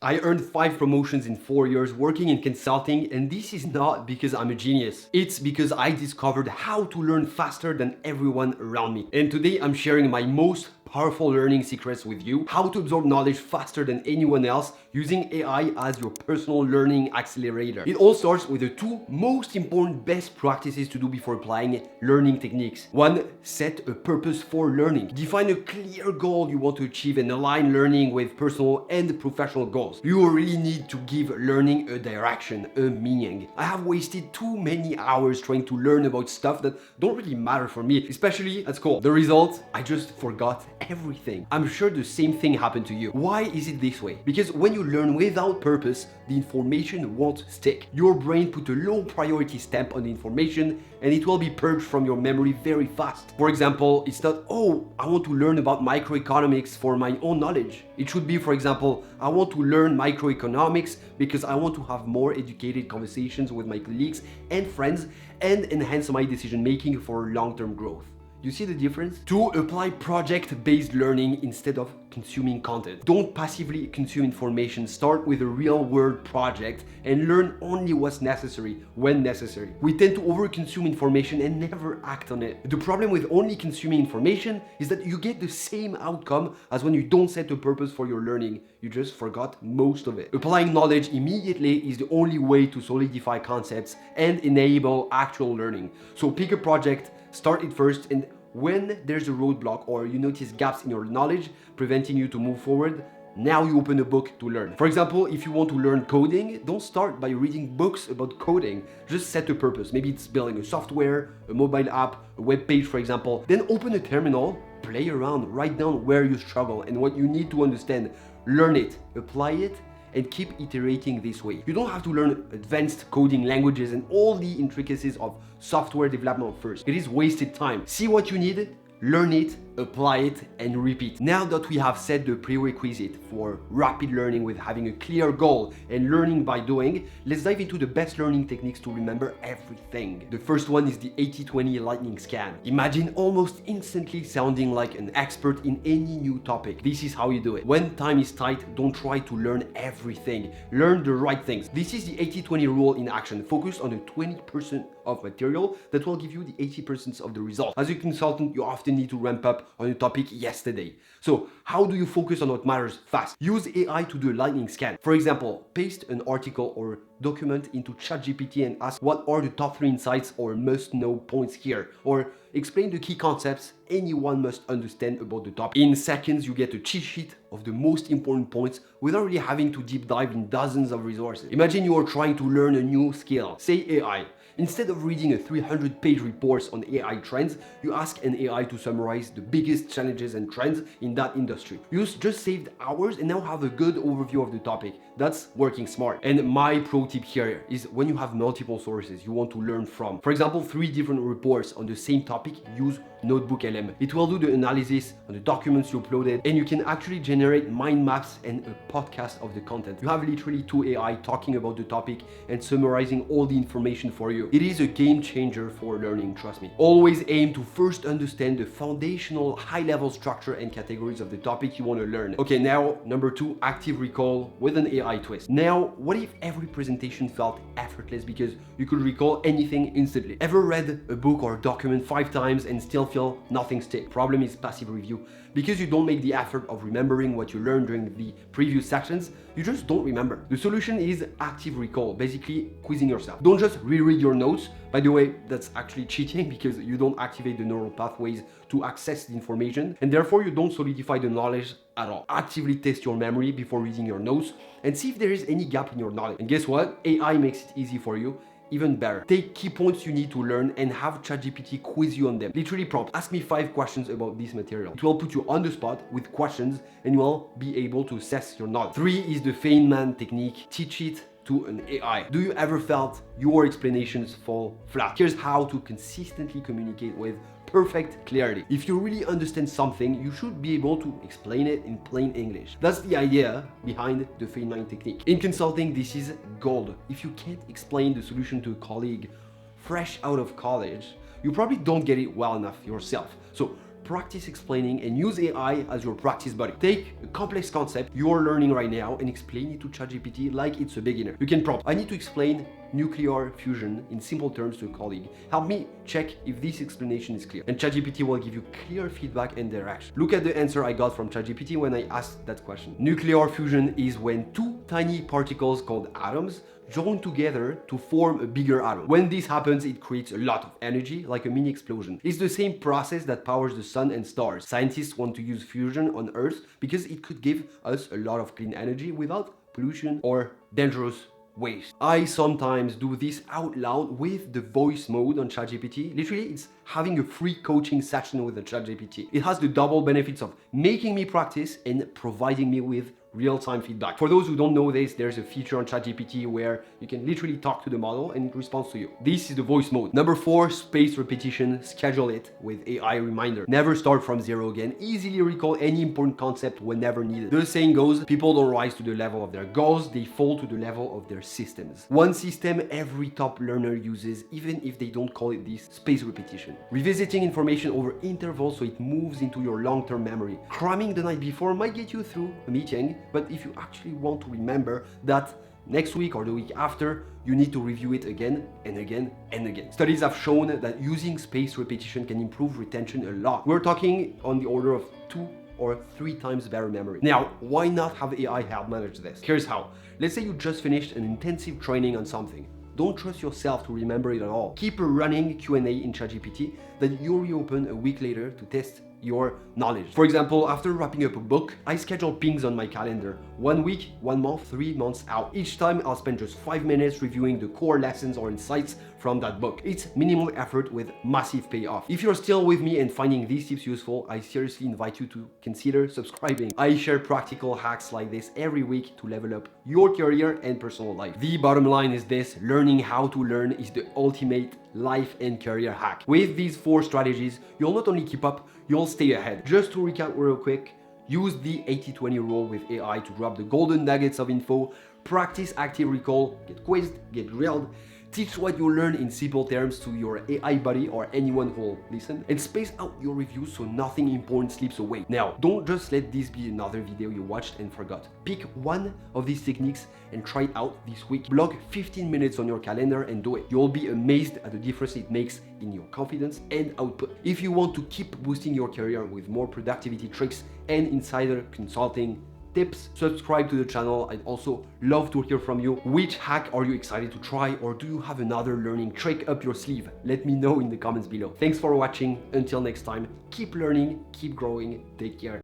I earned 5 promotions in 4 years working in consulting, and this is not because I'm a genius. It's because I discovered how to learn faster than everyone around me. And today I'm sharing my most powerful learning secrets with you, how to absorb knowledge faster than anyone else using AI as your personal learning accelerator. It all starts with the 2 most important best practices to do before applying learning techniques. 1. Set a purpose for learning. Define a clear goal you want to achieve and align learning with personal and professional goals. You really need to give learning a direction, a meaning. I have wasted too many hours trying to learn about stuff that don't really matter for me, especially at school. The result, I just forgot everything. I'm sure the same thing happened to you. Why is it this way? Because when you learn without purpose, the information won't stick. Your brain put a low priority stamp on the information and it will be purged from your memory very fast. For example, it's not, oh, I want to learn about microeconomics for my own knowledge. It should be, for example, I want to learn microeconomics because I want to have more educated conversations with my colleagues and friends and enhance my decision making for long-term growth. You see the difference? 2. Apply project-based learning instead of consuming content. Don't passively consume information. Start with a real-world project and learn only what's necessary when necessary. We tend to over-consume information and never act on it. The problem with only consuming information is that you get the same outcome as when you don't set a purpose for your learning. You just forgot most of it. Applying knowledge immediately is the only way to solidify concepts and enable actual learning. So pick a project, start it first, and when there's a roadblock or you notice gaps in your knowledge preventing you to move forward, now you open a book to learn. For example, if you want to learn coding, don't start by reading books about coding. Just set a purpose. Maybe it's building a software, a mobile app, a web page, for example. Then open a terminal, play around, write down where you struggle and what you need to understand. Learn it, apply it, and keep iterating this way. You don't have to learn advanced coding languages and all the intricacies of software development first. It is wasted time. See what you need, learn it, apply it, and repeat. Now that we have set the prerequisite for rapid learning with having a clear goal and learning by doing, let's dive into the best learning techniques to remember everything. The first one is the 80-20 lightning scan. Imagine almost instantly sounding like an expert in any new topic. This is how you do it. When time is tight, don't try to learn everything. Learn the right things. This is the 80-20 rule in action. Focus on the 20% of material that will give you the 80% of the result. As a consultant, you often need to ramp up on a topic yesterday. So how do you focus on what matters fast? Use AI to do a lightning scan. For example, paste an article or document into ChatGPT and ask what are the top 3 insights or must-know points here, or explain the key concepts anyone must understand about the topic. In seconds, you get a cheat sheet of the most important points without really having to deep dive in dozens of resources. Imagine you are trying to learn a new skill, say AI. Instead of reading a 300-page report on AI trends, you ask an AI to summarize the biggest challenges and trends in that industry. You just saved hours and now have a good overview of the topic. That's working smart. And my pro tip here is when you have multiple sources you want to learn from. For example, 3 different reports on the same topic, use Notebook LM. It will do the analysis on the documents you uploaded, and you can actually generate mind maps and a podcast of the content. You have literally 2 AI talking about the topic and summarizing all the information for you. It is a game changer for learning, trust me. Always aim to first understand the foundational high-level structure and categories of the topic you want to learn. Okay, now number 2, active recall with an AI twist. Now, what if every presentation felt effortless because you could recall anything instantly? Ever read a book or a document 5 times and still feel nothing stick? Problem is passive review. Because you don't make the effort of remembering what you learned during the previous sections, you just don't remember. The solution is active recall, basically quizzing yourself. Don't just reread your notes. By the way, that's actually cheating because you don't activate the neural pathways to access the information, and therefore you don't solidify the knowledge at all. Actively test your memory before reading your notes and see if there is any gap in your knowledge. And guess what? AI makes it easy for you. Even better, take key points you need to learn and have ChatGPT quiz you on them. Literally prompt, ask me 5 questions about this material. It will put you on the spot with questions and you will be able to assess your knowledge. 3 is the Feynman technique. Teach it to an AI. Do you ever felt your explanations fall flat? Here's how to consistently communicate with perfect clarity. If you really understand something, you should be able to explain it in plain English. That's the idea behind the Feynman technique. In consulting, this is gold. If you can't explain the solution to a colleague fresh out of college, you probably don't get it well enough yourself. So practice explaining and use AI as your practice buddy. Take a complex concept you're learning right now and explain it to ChatGPT like it's a beginner. You can prompt, I need to explain nuclear fusion in simple terms to a colleague. Help me check if this explanation is clear. And ChatGPT will give you clear feedback and direction. Look at the answer I got from ChatGPT when I asked that question. Nuclear fusion is when two tiny particles called atoms join together to form a bigger atom. When this happens, it creates a lot of energy, like a mini explosion. It's the same process that powers the sun and stars. Scientists want to use fusion on Earth because it could give us a lot of clean energy without pollution or dangerous waste. I sometimes do this out loud with the voice mode on ChatGPT. Literally, it's having a free coaching session with the ChatGPT. It has the double benefits of making me practice and providing me with real-time feedback. For those who don't know this, there's a feature on ChatGPT where you can literally talk to the model and it responds to you. This is the voice mode. Number 4, spaced repetition. Schedule it with AI reminder. Never start from zero again. Easily recall any important concept whenever needed. The saying goes, people don't rise to the level of their goals, they fall to the level of their systems. One system every top learner uses, even if they don't call it this, spaced repetition. Revisiting information over intervals so it moves into your long-term memory. Cramming the night before might get you through a meeting, but if you actually want to remember that next week or the week after, you need to review it again and again and again. Studies have shown that using spaced repetition can improve retention a lot. We're talking on the order of 2 or 3 times better memory. Now, why not have AI help manage this? Here's how. Let's say you just finished an intensive training on something. Don't trust yourself to remember it at all. Keep a running Q&A in ChatGPT that you reopen a week later to test your knowledge. For example, after wrapping up a book, I schedule pings on my calendar. 1 week, 1 month, 3 months out. Each time I'll spend just 5 minutes reviewing the core lessons or insights from that book. It's minimal effort with massive payoff. If you're still with me and finding these tips useful, I seriously invite you to consider subscribing. I share practical hacks like this every week to level up your career and personal life. The bottom line is this: learning how to learn is the ultimate life and career hack. With these 4 strategies, you'll not only keep up, you'll stay ahead. Just to recap real quick, use the 80-20 rule with AI to grab the golden nuggets of info, practice active recall, get quizzed, get grilled, teach what you learn in simple terms to your AI buddy or anyone who will listen, and space out your reviews so nothing important slips away. Now, don't just let this be another video you watched and forgot. Pick one of these techniques and try it out this week. Block 15 minutes on your calendar and do it. You'll be amazed at the difference it makes in your confidence and output. If you want to keep boosting your career with more productivity tricks and insider consulting tips, subscribe to the channel. I'd also love to hear from you. Which hack are you excited to try, or do you have another learning trick up your sleeve? Let me know in the comments below. Thanks for watching. Until next time, keep learning, keep growing, take care.